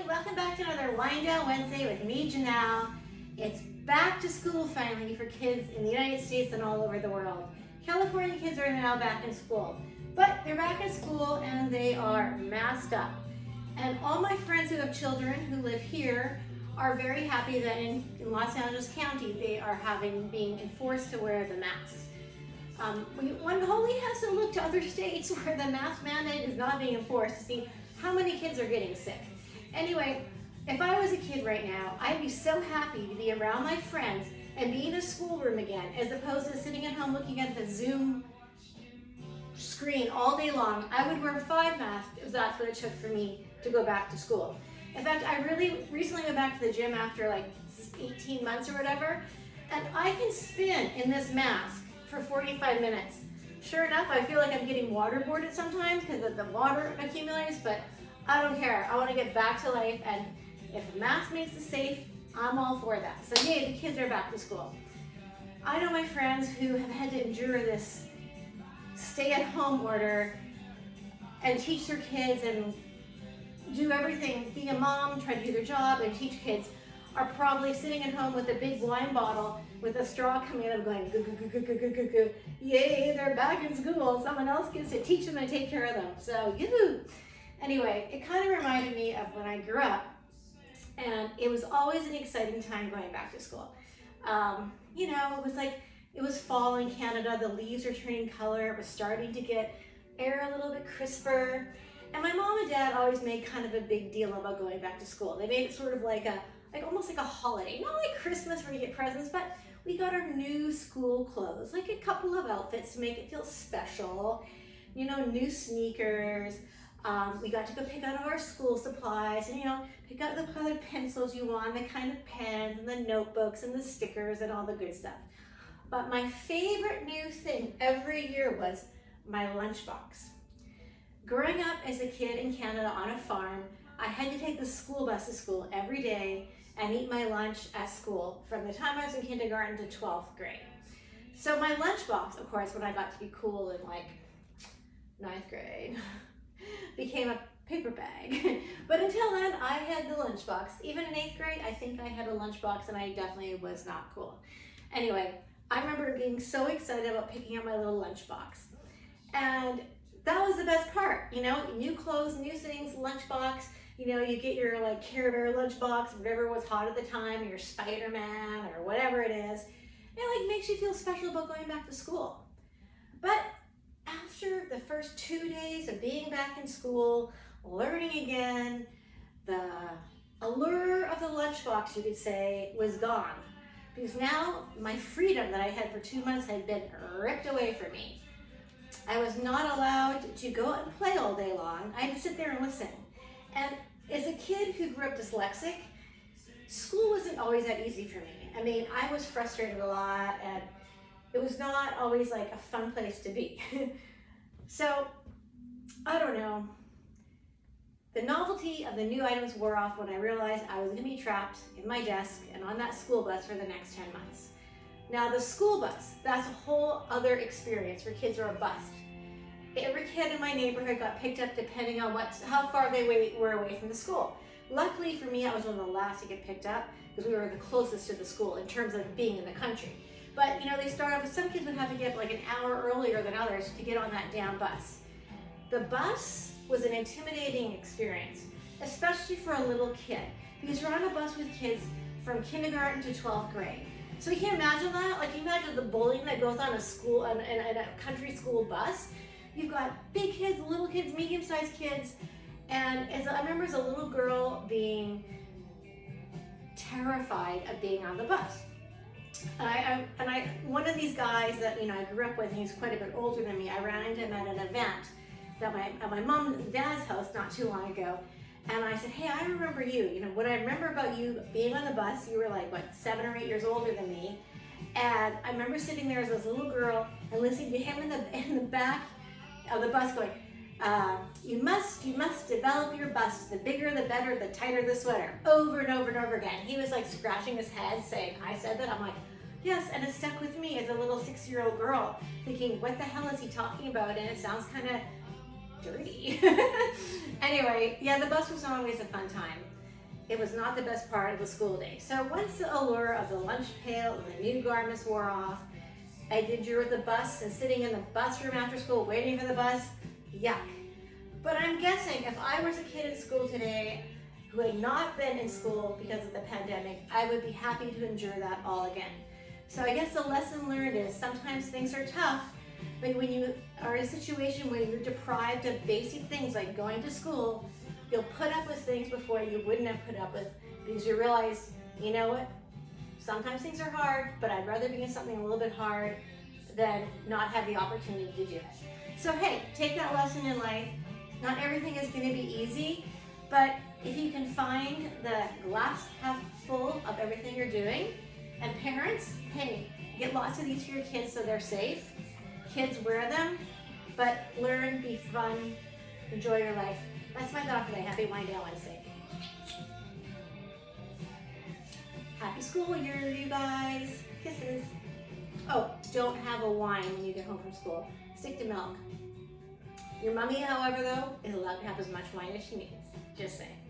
welcome back to another Wind Down Wednesday with me, Janelle. It's back to school finally for kids in the United States and all over the world. California kids are now back in school, but they're back in school and they are masked up. And all my friends who have children who live here are very happy that in Los Angeles County they are being enforced to wear the masks. One only has to look to other states where the mask mandate is not being enforced to see how many kids are getting sick. Anyway, if I was a kid right now, I'd be so happy to be around my friends and be in a schoolroom again, as opposed to sitting at home looking at the Zoom screen all day long. I would wear 5 masks if that's what it took for me to go back to school. In fact, I really recently went back to the gym after like 18 months or whatever, and I can spin in this mask for 45 minutes. Sure enough, I feel like I'm getting waterboarded sometimes because of the water accumulates, but I don't care. I want to get back to life, and if a mask makes it safe, I'm all for that. So yay, the kids are back to school. I know my friends who have had to endure this stay-at-home order and teach their kids and do everything, being a mom, try to do their job and teach kids, are probably sitting at home with a big wine bottle with a straw coming out of going, goo, goo, goo, goo, goo, goo, goo. Yay, they're back in school. Someone else gets to teach them and take care of them. So, yoo-hoo. Anyway, it kind of reminded me of when I grew up, and it was always an exciting time going back to school. You know, it was fall in Canada, the leaves are turning color, it was starting to get air a little bit crisper, and my mom and dad always made kind of a big deal about going back to school. They made it sort of almost like a holiday, not like Christmas where you get presents, but we got our new school clothes, like a couple of outfits to make it feel special, you know, new sneakers. We got to go pick out our school supplies and, you know, pick out the colored pencils you want, the kind of pens and the notebooks and the stickers and all the good stuff. But my favorite new thing every year was my lunchbox. Growing up as a kid in Canada on a farm, I had to take the school bus to school every day and eat my lunch at school from the time I was in kindergarten to 12th grade. So my lunchbox, of course, when I got to be cool in like 9th grade, became a paper bag. But until then, I had the lunchbox. Even in 8th grade, I think I had a lunchbox and I definitely was not cool. Anyway, I remember being so excited about picking up my little lunchbox. And that was the best part, you know, new clothes, new things, lunchbox. You know, you get your like Care Bear lunchbox, whatever was hot at the time, your Spider-Man or whatever it is. It like makes you feel special about going back to school. But after the first 2 days of being back in school, learning again, the allure of the lunchbox, you could say, was gone. Because now my freedom that I had for 2 months had been ripped away from me. I was not allowed to go out and play all day long. I had to sit there and listen. And as a kid who grew up dyslexic, school wasn't always that easy for me. I mean, I was frustrated a lot, and it was not always like a fun place to be. So, I don't know. The novelty of the new items wore off when I realized I was going to be trapped in my desk and on that school bus for the next 10 months. Now the school bus, that's a whole other experience for kids who are bused. Every kid in my neighborhood got picked up depending on how far they were away from the school. Luckily for me, I was one of the last to get picked up because we were the closest to the school in terms of being in the country. But you know, they start off with some kids would have to get up like an hour earlier than others to get on that damn bus. The bus was an intimidating experience, especially for a little kid, because you're on a bus with kids from kindergarten to 12th grade. So you can imagine that? Like, you imagine the bullying that goes on in a country school bus. You've got big kids, little kids, medium-sized kids, and I remember as a little girl being terrified of being on the bus. One of these guys that, you know, I grew up with, and he's quite a bit older than me, I ran into him at an event at my mom and dad's house not too long ago. And I said, hey, I remember you. You know, what I remember about you being on the bus, you were like, what, 7 or 8 years older than me. And I remember sitting there as this little girl and listening to him in the back of the bus going, you must develop your bust. The bigger, the better, the tighter the sweater. Over and over and over again. He was like scratching his head saying, I said that. I'm like, yes, and it stuck with me as a little 6-year-old girl thinking, what the hell is he talking about? And it sounds kind of dirty. Anyway, yeah, the bus was not always a fun time. it was not the best part of the school day. So once the allure of the lunch pail and the new garments wore off, I did endure the bus and sitting in the bus room after school waiting for the bus. Yuck. But I'm guessing if I was a kid in school today who had not been in school because of the pandemic, I would be happy to endure that all again. So I guess the lesson learned is sometimes things are tough, but when you are in a situation where you're deprived of basic things like going to school, you'll put up with things before you wouldn't have put up with because you realize, you know what, sometimes things are hard, but I'd rather be in something a little bit hard than not have the opportunity to do it. So hey, take that lesson in life. Not everything is going to be easy, but if you can find the glass half full of everything you're doing, and parents, hey, get lots of these for your kids so they're safe. Kids wear them, but learn, be fun, enjoy your life. That's my thought today. Happy Wine Day Wednesday. Happy school year, you guys. Kisses. Oh, don't have a wine when you get home from school. Stick to milk. Your mommy, however, though, is allowed to have as much wine as she needs. Just saying.